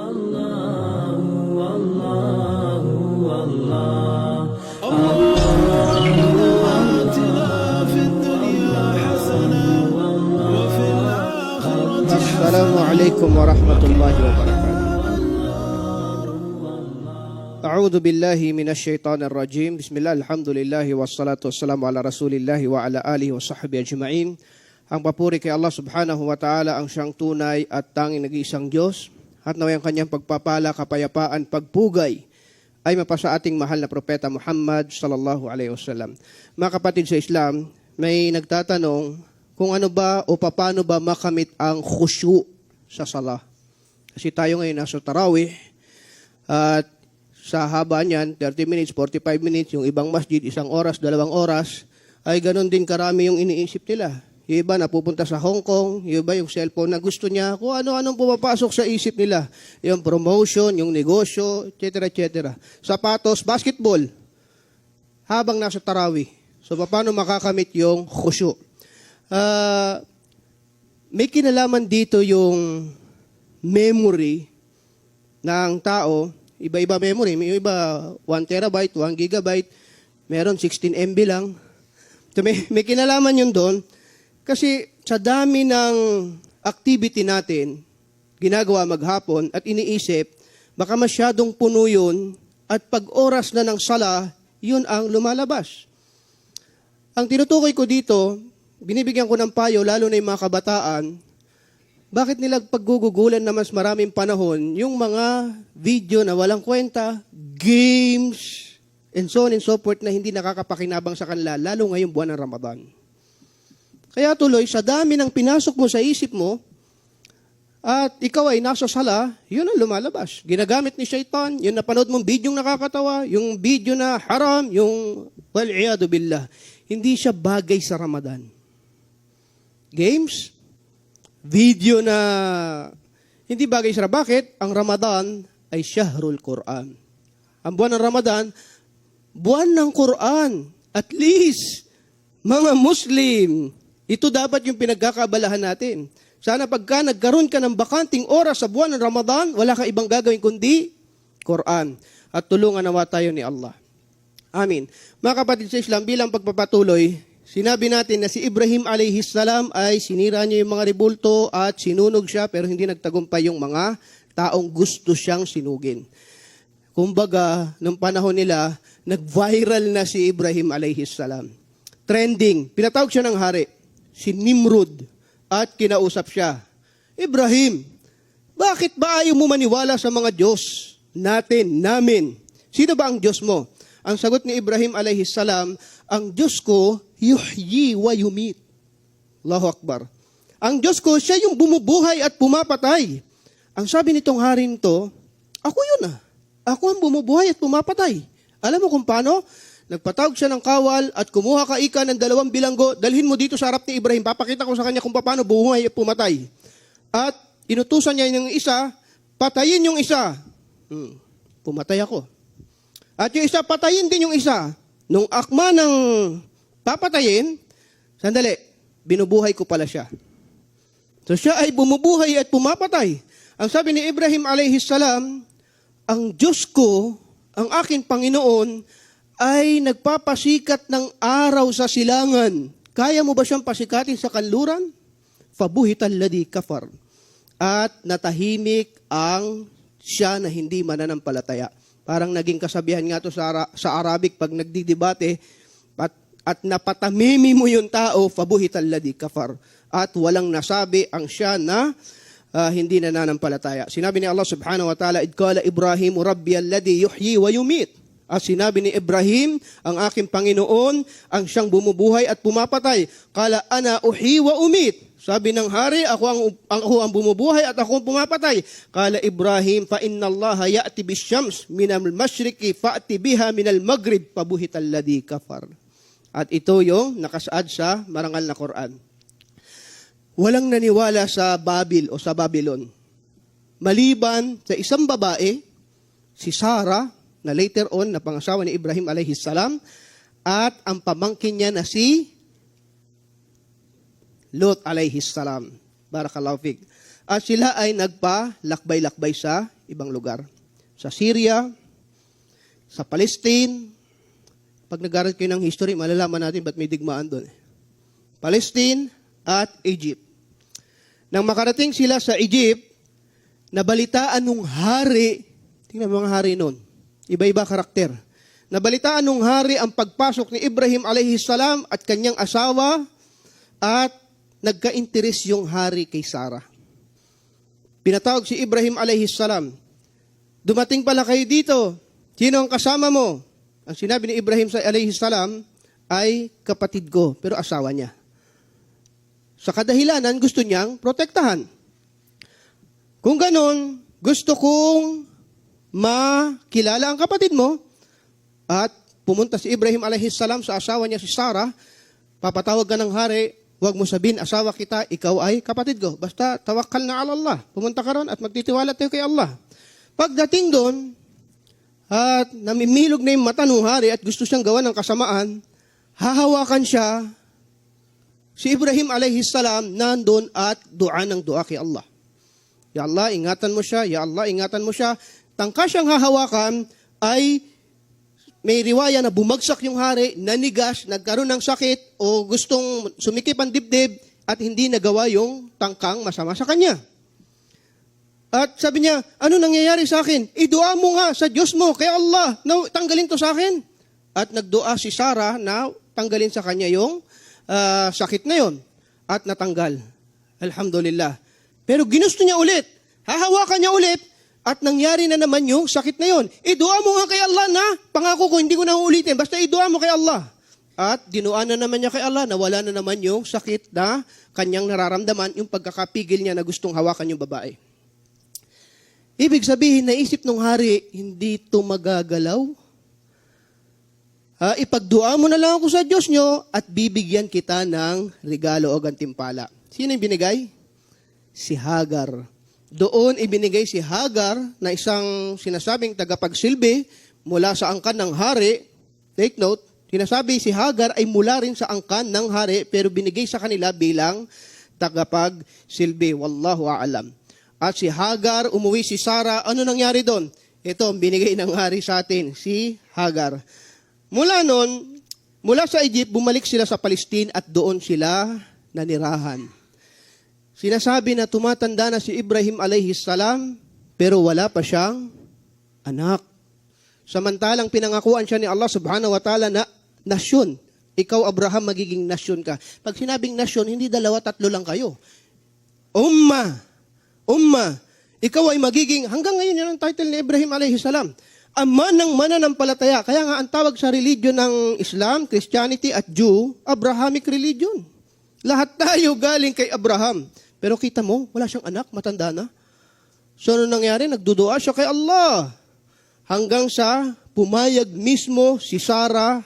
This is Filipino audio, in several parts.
Assalamualaikum warahmatullahi wabarakatuh. A'udzu billahi minasyaitonir rajim. Bismillah, alhamdulillah wassalatu wassalamu ala Rasulillah wa ala alihi wa sahbihi ajma'in. Ang papuri kay Allah subhanahu wa ta'ala, ang siyang tunay at tanging nag-iisang Diyos, at naway ang kanyang pagpapala, kapayapaan, pagpugay ay mapasa ating mahal na Propeta Muhammad sallallahu alaihi wasallam. Mga kapatid sa Islam, may nagtatanong kung ano ba o paano ba makamit ang khusyu sa salah. Kasi tayo ngayon nasa Taraweh at sa haba niyan, 30 minutes, 45 minutes, yung ibang masjid, 1 oras, 2 oras, ay ganun din karami yung iniisip nila. Yung iba napupunta sa Hong Kong, yung iba yung cellphone na gusto niya, kung ano-anong pumapasok sa isip nila. Yung promotion, yung negosyo, etc. etc. Sapatos, basketball, habang nasa Tarawih. So, paano makakamit yung khusyu? May kinalaman dito yung memory ng tao. Iba-iba memory. May iba 1 terabyte, 1 gigabyte. Meron 16 MB lang. So may kinalaman yun doon. Kasi sa dami ng activity natin, ginagawa maghapon at iniisip, baka masyadong puno yun at pag oras na ng sala, yun ang lumalabas. Ang tinutukoy ko dito, binibigyan ko ng payo, lalo na yung mga kabataan, bakit nila paggugugulan na mas maraming panahon yung mga video na walang kwenta, games, and so on and so forth na hindi nakakapakinabang sa kanila, lalo ngayong buwan ng Ramadan. Kaya tuloy, sa dami ng pinasok mo sa isip mo, at ikaw ay nasa sala, yun ang lumalabas. Ginagamit ni Shaitan, yung napanood mong video nakakatawa, yung video na haram, yung wal'iyadu billah. Hindi siya bagay sa Ramadan. Games, video na hindi bagay sa bakit? Ang Ramadan ay Shahrul Quran. Ang buwan ng Ramadan, buwan ng Quran. At least, mga Muslim, ito dapat yung pinagkakabalahan natin. Sana pagka nagkaroon ka ng bakanting oras sa buwan ng Ramadan, wala ka ibang gagawin kundi Quran. At tulungan nawa tayo ni Allah. Amin. Mga kapatid sa Islam, bilang pagpapatuloy, sinabi natin na si Ibrahim alayhis salam ay sinira niya yung mga rebulto at sinunog siya, pero hindi nagtagumpay yung mga taong gusto siyang sinugin. Kumbaga, nung panahon nila, nag-viral na si Ibrahim alayhis salam. Trending. Pinatawag siya ng hari, si Nimrod, at kinausap siya. Ibrahim, bakit ba ayaw mo maniwala sa mga Diyos namin? Sino ba ang Diyos mo? Ang sagot ni Ibrahim alayhis salam, ang Diyos ko, yuhyi wa yumit. Allahu Akbar. Ang Diyos ko, siya yung bumubuhay at pumapatay. Ang sabi nitong haring to, ako yun ah. Ako ang bumubuhay at pumapatay. Alam mo kung paano? Nagpatawag siya ng kawal at kumuha ka ika ng 2 bilanggo, dalhin mo dito sa harap ni Ibrahim, papakita ko sa kanya kung paano bumuhay at pumatay. At inutusan niya yung isa, patayin yung isa. Pumatay ako. At yung isa, patayin din yung isa. Nung akma ng papatayin, sandali, binubuhay ko pala siya. So siya ay bumubuhay at pumapatay. Ang sabi ni Ibrahim alayhis salam, ang Diyos ko, ang aking Panginoon, ay nagpapasikat ng araw sa silangan. Kaya mo ba siyang pasikatin sa kanluran? Fabuhital ladhi kafar. At natahimik ang siya na hindi mananampalataya. Parang naging kasabihan nga to sa Arabic pag nagdidebate, at napatamimi mo yung tao, fabuhital ladhi kafar. At walang nasabi ang siya na hindi nananampalataya. Sinabi ni Allah subhanahu wa ta'ala, idqala Ibrahim rabbi alladhi yuhyi wa yumit. At sinabi ni Ibrahim, ang aking Panginoon, ang siyang bumubuhay at pumapatay. Kala ana uhyi wa umit. Sabi ng hari, ako ang bumubuhay at ako ang pumapatay. Kala Ibrahim, fa inna Allah ya'ti bisyams minal masyriqi fa'ti biha minal maghrib pabuhital ladhi kafar. At ito yung nakasaad sa marangal na Quran. Walang naniwala sa Babil o sa Babylon. Maliban sa isang babae, si Sara, na later on na pangasawa ni Ibrahim alayhis salam, at ang pamangkin niya na si Lot alayhis salam. Barakallahu fik. At sila ay nagpa-lakbay-lakbay sa ibang lugar. Sa Syria, sa Palestine. Pag nag-aral kayo ng history, malalaman natin ba't may digmaan doon. Palestine at Egypt. Nang makarating sila sa Egypt, nabalitaan nung hari, tingnan mo mga hari noon, iba-iba karakter. Nabalitaan nung hari ang pagpasok ni Ibrahim alayhi salam at kanyang asawa at nagka-interes yung hari kay Sara. Pinatawag si Ibrahim alayhi salam, dumating pala kayo dito, sino ang kasama mo? Ang sinabi ni Ibrahim alayhi salam ay kapatid ko, pero asawa niya. Sa kadahilanan, gusto niyang protektahan. Kung ganon, gusto kong makilala ang kapatid mo at pumunta si Ibrahim alayhi salam sa asawa niya si Sara, papatawag ka ng hari, huwag mo sabihin, asawa kita, ikaw ay kapatid ko. Basta tawakkal na ala Allah. Pumunta ka ron at magtitiwala tayo kay Allah. Pagdating doon, at namimilog na yung mata ng hari at gusto siyang gawa ng kasamaan, hahawakan siya, si Ibrahim alayhi salam, nandun at dua ng dua kay Allah. Ya Allah, ingatan mo siya. Ya Allah, ingatan mo siya. Tangka siyang hahawakan ay may riwaya na bumagsak yung hari, nanigas, nagkaroon ng sakit o gustong sumikip ang dibdib at hindi nagawa yung tangkang masama sa kanya. At sabi niya, ano nangyayari sa akin? Idua mo nga sa Diyos mo, kay Allah, na tanggalin to sa akin. At nagdua si Sara na tanggalin sa kanya yung sakit na yon at natanggal. Alhamdulillah. Pero ginusto niya ulit. Hahawakan niya ulit at nangyari na naman yung sakit na yon. Idua mo nga kay Allah na, pangako ko, hindi ko na uulitin. Basta idua mo kay Allah. At dinuan na naman niya kay Allah, nawala na naman yung sakit na kanyang nararamdaman, yung pagkakapigil niya na gustong hawakan yung babae. Ibig sabihin, naisip ng hari, hindi ito magagalaw. Ipagdua mo na lang ako sa Diyos nyo at bibigyan kita ng regalo o gantimpala. Sino yung binigay? Si Hagar. Doon ibinigay si Hagar na isang sinasabing tagapagsilbi mula sa angkan ng hari. Take note, sinasabi si Hagar ay mula rin sa angkan ng hari pero binigay sa kanila bilang tagapagsilbi. Wallahu a'lam. At si Hagar, umuwi si Sara. Ano nangyari doon? Ito, binigay ng hari sa atin, si Hagar. Mula noon, mula sa Egypt, bumalik sila sa Palestine at doon sila nanirahan. Sinasabi na tumatanda na si Ibrahim alayhi salam, pero wala pa siyang anak. Samantalang pinangakuan siya ni Allah subhanahu wa ta'ala na nasyon. Ikaw, Abraham, magiging nasyon ka. Pag sinabing nasyon, hindi dalawa, tatlo lang kayo. Umma. Ikaw ay magiging, hanggang ngayon yan ang title ni Ibrahim alayhi salam. Ama ng mananampalataya. Kaya nga ang tawag sa religion ng Islam, Christianity at Jew, Abrahamic religion. Lahat tayo galing kay Abraham. Pero kita mo, wala siyang anak, matanda na. So ano nangyari? Nagdudua siya kay Allah. Hanggang sa pumayag mismo si Sara.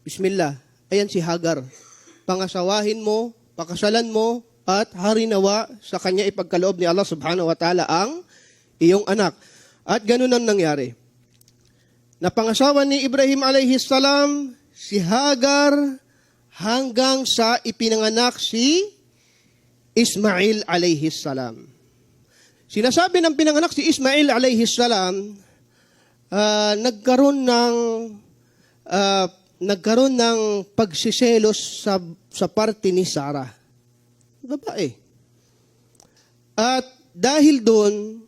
Bismillah. Ayan si Hagar. Pangasawahin mo, pakasalan mo, at harinawa sa kanya ipagkaloob ni Allah subhanahu wa ta'ala ang iyong anak. At ganun ang nangyari. Napangasawa ni Ibrahim alayhi salam, si Hagar, hanggang sa ipinanganak si Ismael alayhi salam. Sinasabi ng pinanganak si Ismael alayhi salam, nagkaroon ng pagsiselos sa parte ni Sara. Babae. At dahil doon,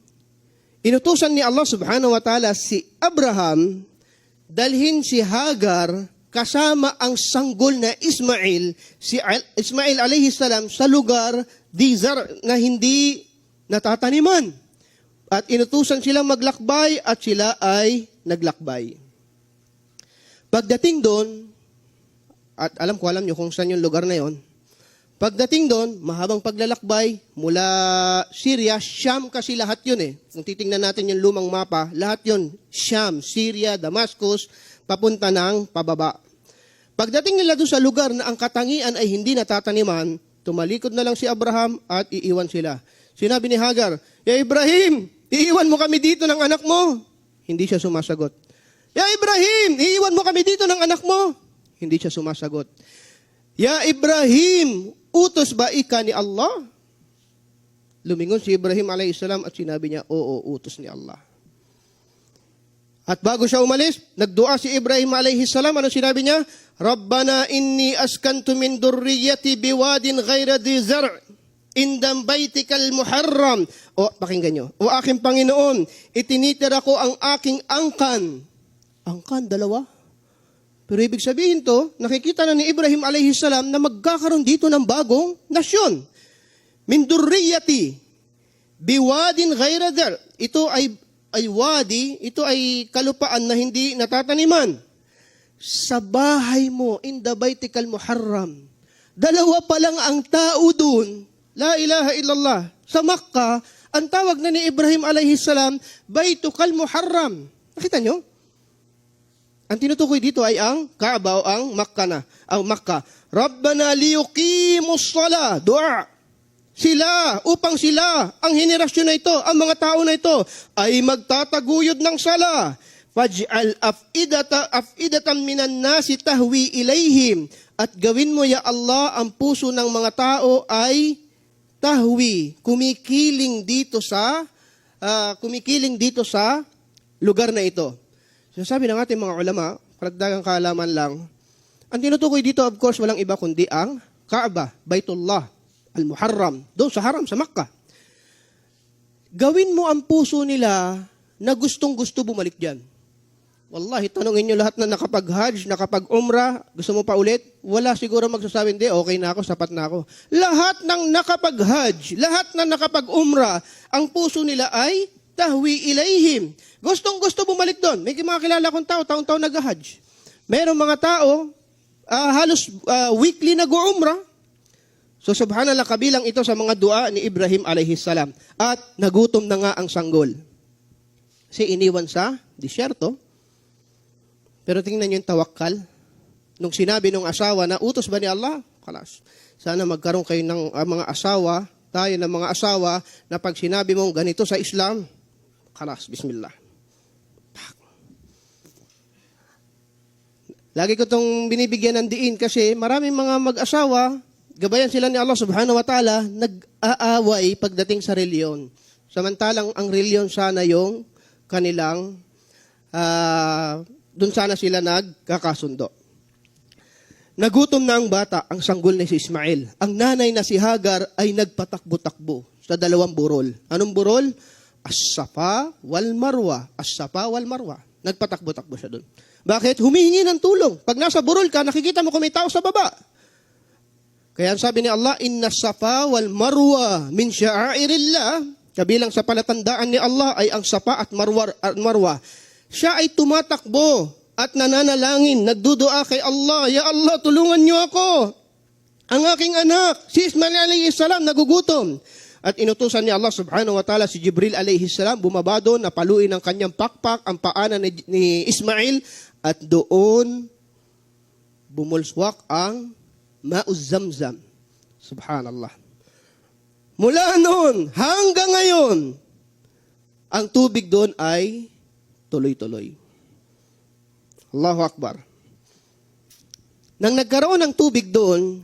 inutusan ni Allah subhanahu wa ta'ala si Abraham, dalhin si Hagar kasama ang sanggol na Ismael, si Ismael alayhi salam, sa lugar na hindi natataniman. At inutusan silang maglakbay at sila ay naglakbay. Pagdating doon, at alam nyo kung saan yung lugar na yon. Pagdating doon, mahabang paglalakbay, mula Syria, Sham kasi lahat yun eh. Kung titingnan natin yung lumang mapa, lahat yun, Sham, Syria, Damascus, papunta ng pababa. Pagdating nila doon sa lugar na ang katangian ay hindi natataniman, tumalikod na lang si Abraham at iiwan sila. Sinabi ni Hagar, Ya Ibrahim, iiwan mo kami dito ng anak mo. Hindi siya sumasagot. Ya Ibrahim, iiwan mo kami dito ng anak mo. Hindi siya sumasagot. Ya Ibrahim, utos ba ika ni Allah? Lumingon si Ibrahim alayhis salam at sinabi niya, oo, utos ni Allah. At bago siya umalis, nagdua si Ibrahim alayhis salam. Ano sinabi niya? Rabbana inni askantu min durriyati biwadin ghayra dhi zar' indam baytikal muharram. O, pakinggan nyo. O aking Panginoon, itinitira ko ang aking angkan. Angkan, dalawa. Pero ibig sabihin to, nakikita na ni Ibrahim alayhis salam na magkakaroon dito ng bagong nasyon. Min durriyati biwadin ghayra dhar. Ito ay wadi, ito ay kalupaan na hindi natataniman. Sa bahay mo, in the baytikal muharram. Dalawa pa lang ang tao dun. La ilaha illallah. Sa Makkah, ang tawag na ni Ibrahim alayhis salam, baytukal muharram. Nakita nyo? Ang tinutukoy dito ay ang Kaaba o ang Makkah na. Ang Makkah. Rabbana liyuqimus salah. Dua. Sila, upang sila, ang henerasyon na ito, ang mga tao na ito, ay magtataguyod ng sala. Faj'al af'idatan minan nasi tahwi ilayhim. At gawin mo, ya Allah, ang puso ng mga tao ay tahwi, kumikiling dito sa lugar na ito. So, sabi ng ating mga ulama, karagdagang kaalaman lang, ang tinutukoy dito, of course, walang iba kundi ang Kaaba, Baitullah, Al-Muharram, doon sa haram, sa Makkah. Gawin mo ang puso nila na gustong-gusto bumalik dyan. Wallahi, tanongin nyo lahat na nakapag-hajj, nakapag-umrah, gusto mo pa ulit? Wala siguro magsasabi, hindi, okay na ako, sapat na ako. Lahat ng nakapag-hajj, lahat na nakapag-umrah, ang puso nila ay tahwi ilayhim. Gustong-gusto bumalik doon. May mga kilala kong tao, taon-taon nag-hajj. Merong mga tao, halos weekly nag-umrah. So subhanallah, kabilang ito sa mga dua ni Ibrahim alayhis salam. At nagutom na nga ang sanggol. Kasi iniwan sa disyerto. Pero tingnan nyo yung tawakkal. Nung sinabi ng asawa na utos ba ni Allah? Kalas. Sana magkaroon kayo ng mga asawa, tayo ng mga asawa, na pag sinabi mong ganito sa Islam, kalas, bismillah. Lagi ko itong binibigyan ng diin kasi maraming mga mag-asawa, gabayan sila ni Allah subhanahu wa ta'ala, nag-aaway pagdating sa reliyon. Samantalang ang reliyon sana yung kanilang, doon sana sila nagkakasundo. Nagutom na ang bata, ang sanggol na si Ismael. Ang nanay na si Hagar ay nagpatakbo-takbo sa dalawang burol. Anong burol? As-Safa wal Marwa. As-Safa wal Marwa. Nagpatakbo-takbo siya doon. Bakit? Humihingi ng tulong. Pag nasa burol ka, nakikita mo kung may tao sa baba. Kaya sabi ni Allah, Inna Safa wal Marwa min sya'airillah. Kabilang sa palatandaan ni Allah ay ang Safa at Marwa. Siya ay tumatakbo at nananalangin, nagdudua kay Allah, Ya Allah, tulungan niyo ako. Ang aking anak, si Ismael alayhis salam, nagugutom. At inutusan ni Allah subhanahu wa ta'ala si Jibril alayhis salam, bumaba doon, napaluin ng kanyang pakpak, ang paanan ni Ismael, at doon bumulswak ang Ma'uz Zamzam. Subhanallah. Mula noon hanggang ngayon, ang tubig doon ay tuloy-tuloy. Allahu Akbar. Nang nagkaroon ng tubig doon,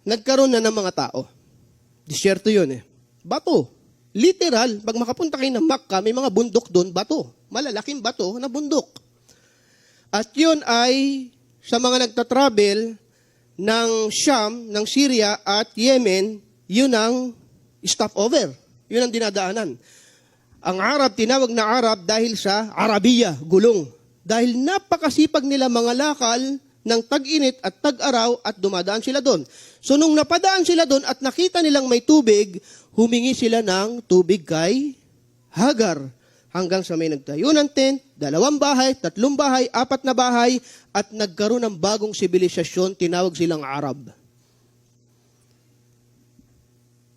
nagkaroon na ng mga tao. Disyerto yun eh. Bato. Literal, pag makapunta kayo ng Makkah, may mga bundok doon, bato. Malalaking bato na bundok. At yun ay sa mga nagtatravel ng Sham, ng Syria at Yemen, yun ang stopover. Yun ang dinadaanan. Ang Arab, tinawag na Arab dahil sa Arabiya, gulong. Dahil napakasipag nila mga lakal ng tag-init at tag-araw at dumadaan sila doon. So nung napadaan sila doon at nakita nilang may tubig, humingi sila ng tubig kay Hagar. Hanggang sa may nagtayo ng tent, 2 bahay, 3 bahay, 4 na bahay, at nagkaroon ng bagong sibilisasyon, tinawag silang Arab.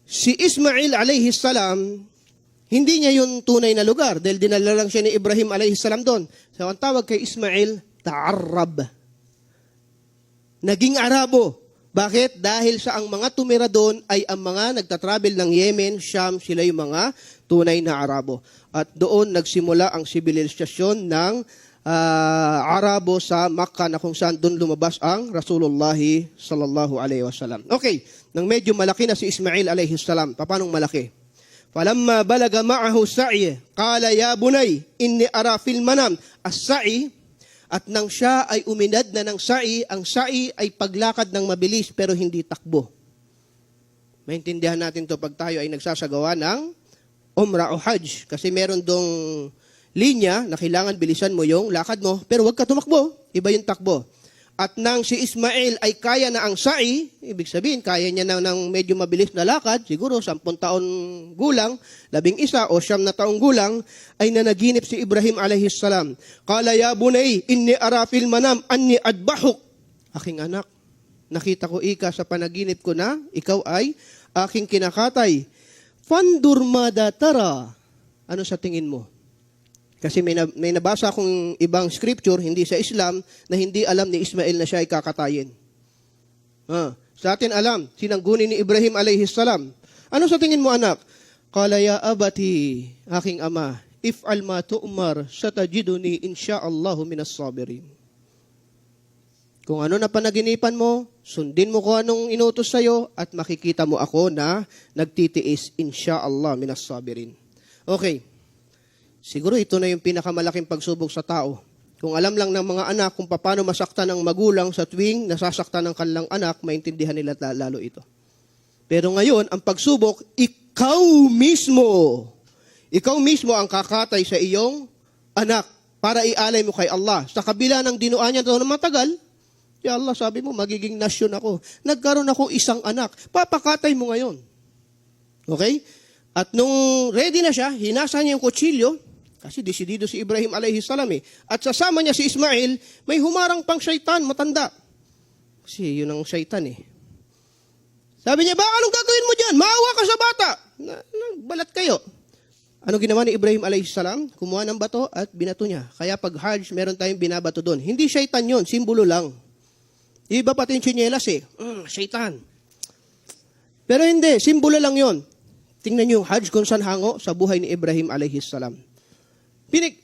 Si Ismael alayhis salam, hindi niya yun tunay na lugar dahil dinala lang siya ni Ibrahim alayhis salam doon. So ang tawag kay Ismael, Ta'arrab. Naging Arabo. Bakit? Dahil sa ang mga tumira doon ay ang mga nagtatravel ng Yemen, Sham, sila yung mga tunay na Arabo. At doon nagsimula ang sibilisasyon ng Arabo sa Makkah na kung saan doon lumabas ang Rasulullah sallallahu alaihi wasallam. Okay. ng medyo malaki na si Ismael alayhi salam. Paano malaki? Falamma balaga ma'ahu sa'i, qala ya bunay, inni ara fil manam. As-sa'i, at nang siya ay uminad na ng sa'i, ang sa'i ay paglakad ng mabilis pero hindi takbo. Maintindihan natin to pag tayo ay nagsasagawa ng umrah o hajj. Kasi meron dong linya na kailangan bilisan mo yung lakad mo, pero huwag ka tumakbo. Iba yung takbo. At nang si Ismael ay kaya na ang sa'i, ibig sabihin, kaya niya na ng medyo mabilis na lakad, siguro 10 taon gulang, 11 o 9 na taong gulang, ay nanaginip si Ibrahim alayhis salam. Qala ya bunay, inni ara fil manam anni adbahuk. Aking anak, nakita ko ika sa panaginip ko na ikaw ay aking kinakatay. Fandur mada tara. Ano sa tingin mo? Kasi may nabasa akong ibang scripture, hindi sa Islam, na hindi alam ni Ismael na siya ay kakatayin. Sa atin alam, sinanggunin ni Ibrahim alayhis salam. Ano sa tingin mo, anak? Qala ya abati, aking ama, if'al ma tu'mar, satajiduni insyaallahu minas sabirin. Kung ano na panaginipan mo, sundin mo kung anong inutos sa'yo, at makikita mo ako na nagtitiis, insyaallah minas sabirin. Okay. Siguro ito na yung pinakamalaking pagsubok sa tao. Kung alam lang ng mga anak kung paano masaktan ng magulang sa tuwing nasasaktan ng kanilang anak, maintindihan nila lalo ito. Pero ngayon, ang pagsubok, ikaw mismo ang kakatay sa iyong anak para ialay mo kay Allah. Sa kabila ng dinuan niya doon na matagal, ya Allah, sabi mo, magiging nasyon ako. Nagkaroon ako isang anak. Papakatay mo ngayon. Okay? At nung ready na siya, hinasa niya yung kutsilyo, kasi desidido si Ibrahim alayhi salam eh. At sasama niya si Ismael, may humarang pang syaitan, matanda. Kasi yun ang syaitan eh. Sabi niya, baka anong gagawin mo dyan? Maawa ka sa bata. Balat kayo. Ano ginawa ni Ibrahim alayhi salam? Kumuha ng bato at binato niya. Kaya pag Hajj, meron tayong binabato doon. Hindi syaitan yun, simbolo lang. Iba pati yung tsinelas eh. Syaitan. Pero hindi, simbolo lang yun. Tingnan niyo yung Hajj kung saan hango sa buhay ni Ibrahim alayhi salam.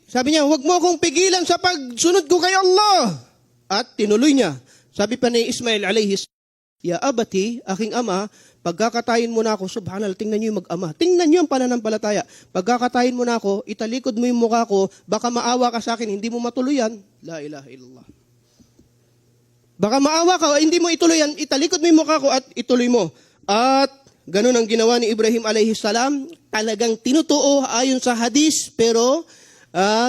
Sabi niya, huwag mo akong pigilan sa pagsunod ko kay Allah. At tinuloy niya. Sabi pa ni Ismael alayhi salam, ya abati, aking ama, pagkakatayin mo na ako, subhanallah, tingnan niyo yung mag-ama. Tingnan niyo ang pananampalataya. Pagkakatayin mo na ako, italikod mo yung mukha ko, baka maawa ka sa akin, hindi mo matuluyan. La ilaha illallah. Baka maawa ka, hindi mo ituloyan, italikod mo yung mukha ko at ituloy mo. At ganun ang ginawa ni Ibrahim alayhi salam, talagang tinutuo ayon sa hadis, pero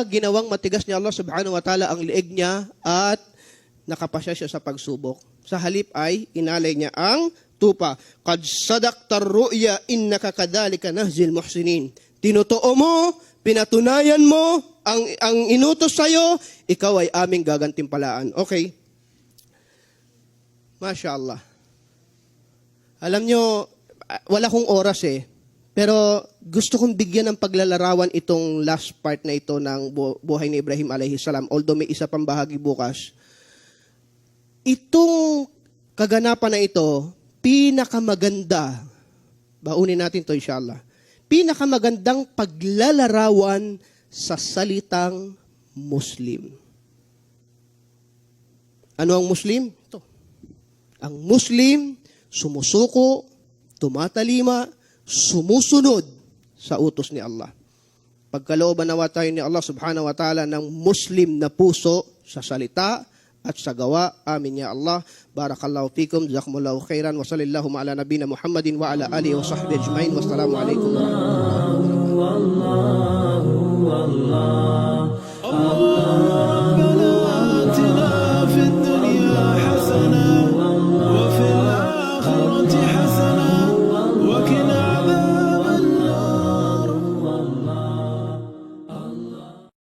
ginawang matigas ni Allah subhanahu wa ta'ala ang lieg niya at nakapasya siya sa pagsubok. Sa halip ay inalay niya ang tupa. Qad sadaqtar ru'ya innaka kadhalika nahzil muhsinin. Tinutuo mo, pinatunayan mo ang inutos sa'yo, ikaw ay aming gagantimpalaan. Okay. Masya Allah. Alam nyo, wala kong oras eh. Pero gusto kong bigyan ng paglalarawan itong last part na ito ng buhay ni Ibrahim alayhi salam. Although may isa pang bahagi bukas. Itong kaganapan na ito, pinakamaganda. Baunin natin ito inshallah. Pinakamagandang paglalarawan sa salitang Muslim. Ano ang Muslim? Ito. Ang Muslim, sumusuko, tumatalima, sumusunod sa utos ni Allah. Pagkalooban nawa tayo ni Allah subhanahu wa ta'ala ng Muslim na puso sa salita at sa gawa. Amin ya Allah. Barakallahu fikum. Jazakumullahu khairan. Wa sallallahu ala nabina Muhammadin wa ala alihi wa sahbihi ajmain. Wassalamu alaikum warahmatullahi wabarakatuh.